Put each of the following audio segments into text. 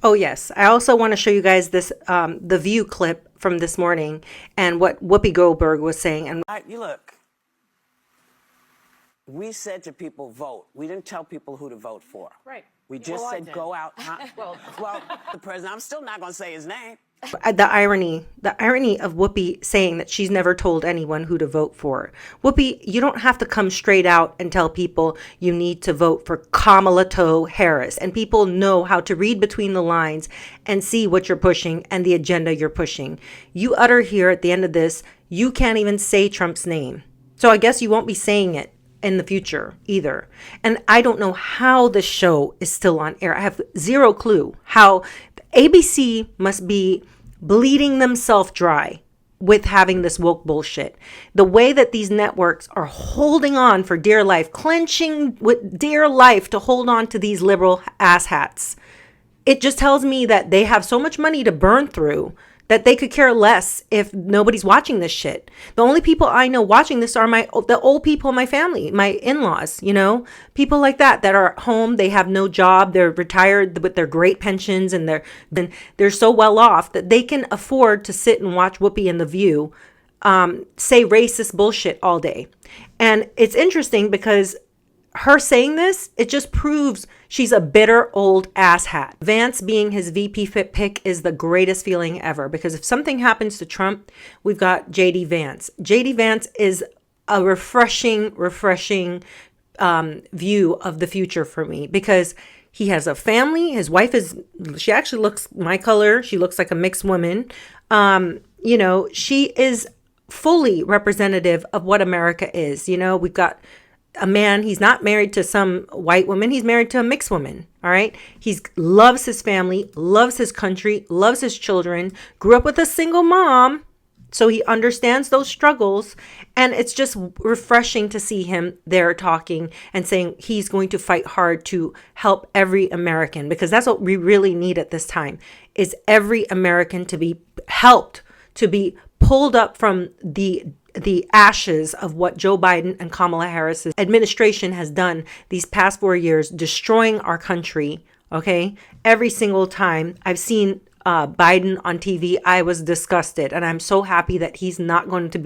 Oh, yes. I also want to show you guys this, the View clip from this morning and what Whoopi Goldberg was saying. And you look, we said to people, vote. We didn't tell people who to vote for. Right. We just said, go out. Huh? well, the president, I'm still not going to say his name. the irony of Whoopi saying that she's never told anyone who to vote for. Whoopi, you don't have to come straight out and tell people you need to vote for Kamala Harris. And people know how to read between the lines and see what you're pushing and the agenda you're pushing. You utter here at the end of this, you can't even say Trump's name. So I guess you won't be saying it in the future either. And I don't know how the show is still on air. I have zero clue how ABC must be bleeding themselves dry with having this woke bullshit. The way that these networks are holding on for dear life, clenching with dear life to hold on to these liberal asshats. It just tells me that they have so much money to burn through that they could care less if nobody's watching this shit. The only people I know watching this are the old people in my family, my in-laws, people like that are at home. They have no job. They're retired with their great pensions and they're so well off that they can afford to sit and watch Whoopi and The View say racist bullshit all day. And it's interesting because her saying this, it just proves she's a bitter old asshat. Vance being his VP fit pick is the greatest feeling ever, because if something happens to Trump, we've got JD Vance. JD Vance is a refreshing view of the future for me, because he has a family. His wife she actually looks my color. She looks like a mixed woman. She is fully representative of what America is. We've got a man, he's not married to some white woman. He's married to a mixed woman. All right. He loves his family, loves his country, loves his children, grew up with a single mom. So he understands those struggles. And it's just refreshing to see him there talking and saying he's going to fight hard to help every American, because that's what we really need at this time, is every American to be helped, to be pulled up from the ashes of what Joe Biden and Kamala Harris's administration has done these past 4 years, destroying our country. Okay. Every single time I've seen Biden on TV, I was disgusted, and I'm so happy that he's not going to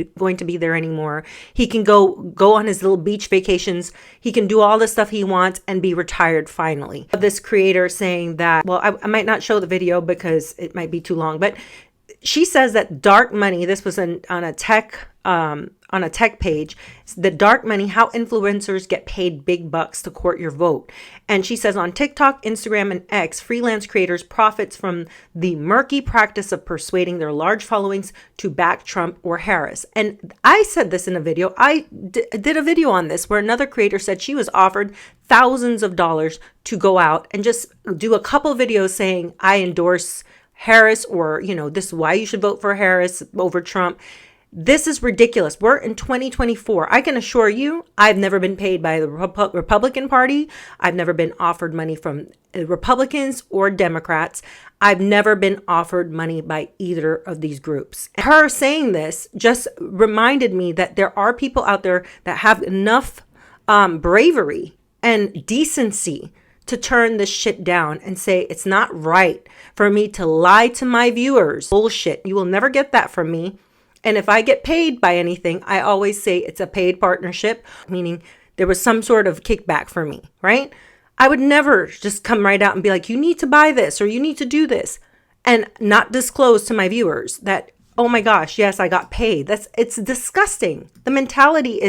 be there anymore. He can go on his little beach vacations. He can do all the stuff he wants and be retired finally. This creator saying that, well, I might not show the video because it might be too long, but she says that dark money, this was on a tech page, the dark money, how influencers get paid big bucks to court your vote. And she says on TikTok, Instagram, and X, freelance creators profits from the murky practice of persuading their large followings to back Trump or Harris. And I said this in a video. I did a video on this where another creator said she was offered thousands of dollars to go out and just do a couple videos saying, I endorse Harris, or, this is why you should vote for Harris over Trump. This is ridiculous. We're in 2024. I can assure you, I've never been paid by the Republican Party. I've never been offered money from Republicans or Democrats. I've never been offered money by either of these groups. Her saying this just reminded me that there are people out there that have enough bravery and decency to turn this shit down and say it's not right for me to lie to my viewers. Bullshit. You will never get that from me. And if I get paid by anything, I always say it's a paid partnership, meaning there was some sort of kickback for me, right? I would never just come right out and be like, you need to buy this or you need to do this, and not disclose to my viewers that, oh my gosh, yes, I got paid. It's disgusting. The mentality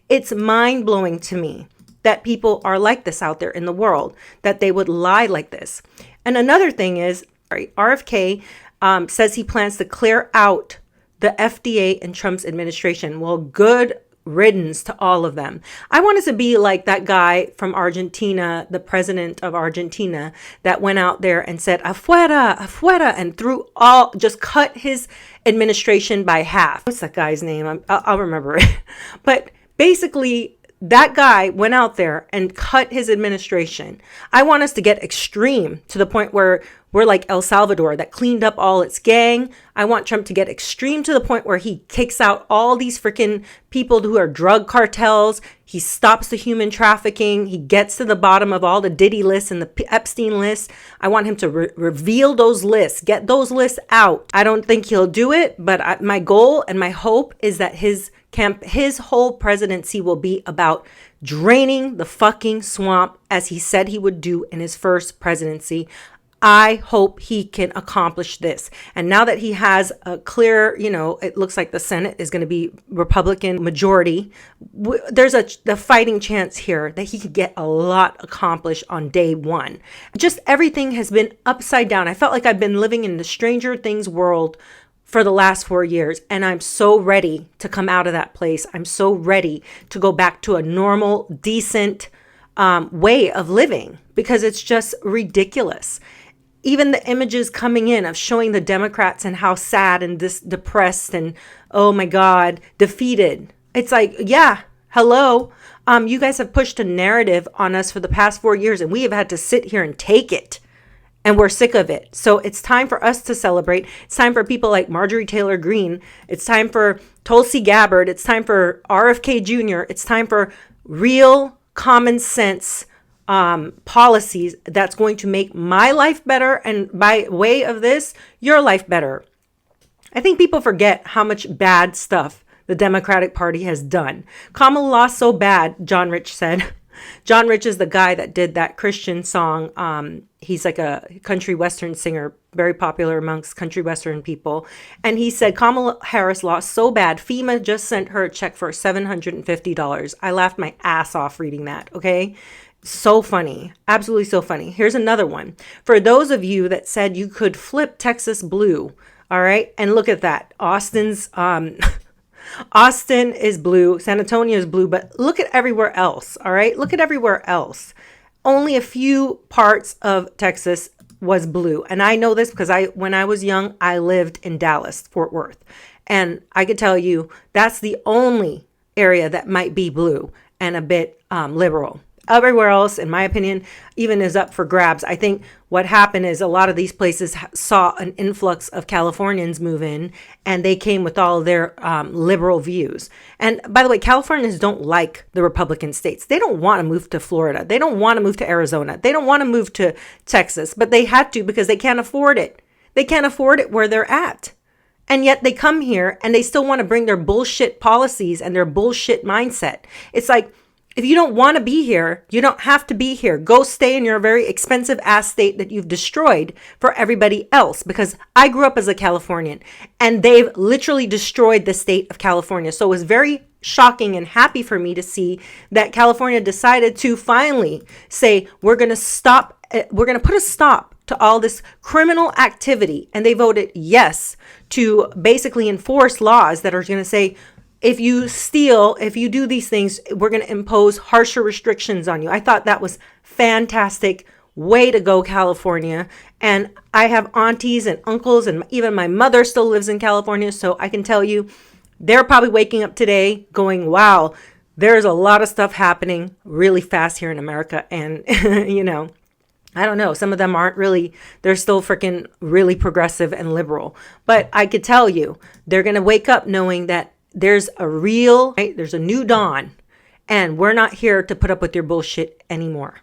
it's mind-blowing to me that people are like this out there in the world, that they would lie like this. And another thing is, RFK says he plans to clear out the FDA and Trump's administration. Well, good riddance to all of them. I wanted to be like that guy from Argentina, the president of Argentina, that went out there and said, afuera, afuera, and just cut his administration by half. What's that guy's name? I'll remember it. But basically, that guy went out there and cut his administration. I want us to get extreme to the point where we're like El Salvador that cleaned up all its gang. I want Trump to get extreme to the point where he kicks out all these freaking people who are drug cartels. He stops the human trafficking. He gets to the bottom of all the Diddy lists and the Epstein lists. I want him to reveal those lists, get those lists out. I don't think he'll do it, but my goal and my hope is that his whole presidency will be about draining the fucking swamp as he said he would do in his first presidency. I hope he can accomplish this. And now that he has a clear, it looks like the Senate is going to be Republican majority, there's the fighting chance here that he could get a lot accomplished on day one. Just everything has been upside down. I felt like I've been living in the Stranger Things world for the last 4 years. And I'm so ready to come out of that place. I'm so ready to go back to a normal, decent way of living because it's just ridiculous. Even the images coming in of showing the Democrats and how sad and depressed and, oh my God, defeated. It's like, yeah, hello. You guys have pushed a narrative on us for the past 4 years and we have had to sit here and take it. And we're sick of it. So it's time for us to celebrate. It's time for people like Marjorie Taylor Greene. It's time for Tulsi Gabbard. It's time for RFK Jr. It's time for real common sense policies that's going to make my life better. And by way of this, your life better. I think people forget how much bad stuff the Democratic Party has done. Kamala lost so bad, John Rich said. John Rich is the guy that did that Christian song. He's like a country western singer, very popular amongst country western people. And he said Kamala Harris lost so bad, FEMA just sent her a check for $750. I laughed my ass off reading that, okay? So funny. Absolutely so funny. Here's another one. For those of you that said you could flip Texas blue, all right? And look at that. Austin is blue, San Antonio is blue, but look at everywhere else, all right? Look at everywhere else. Only a few parts of Texas was blue. And I know this because when I was young, I lived in Dallas, Fort Worth. And I could tell you that's the only area that might be blue and a bit liberal. Everywhere else, in my opinion, even is up for grabs. I think what happened is a lot of these places saw an influx of Californians move in and they came with all their liberal views. And by the way, Californians don't like the Republican states. They don't want to move to Florida. They don't want to move to Arizona. They don't want to move to Texas, but they had to because they can't afford it. They can't afford it where they're at. And yet they come here and they still want to bring their bullshit policies and their bullshit mindset. It's like, if you don't want to be here, you don't have to be here. Go stay in your very expensive ass state that you've destroyed for everybody else. Because I grew up as a Californian and they've literally destroyed the state of California. So it was very shocking and happy for me to see that California decided to finally say, we're going to put a stop to all this criminal activity. And they voted yes to basically enforce laws that are going to say, if you steal, if you do these things, we're going to impose harsher restrictions on you. I thought that was fantastic. Way to go, California. And I have aunties and uncles, and even my mother still lives in California. So I can tell you, they're probably waking up today going, wow, there's a lot of stuff happening really fast here in America. And, I don't know. Some of them aren't really, they're still freaking really progressive and liberal. But I could tell you, they're going to wake up knowing that there's a new dawn, and we're not here to put up with your bullshit anymore.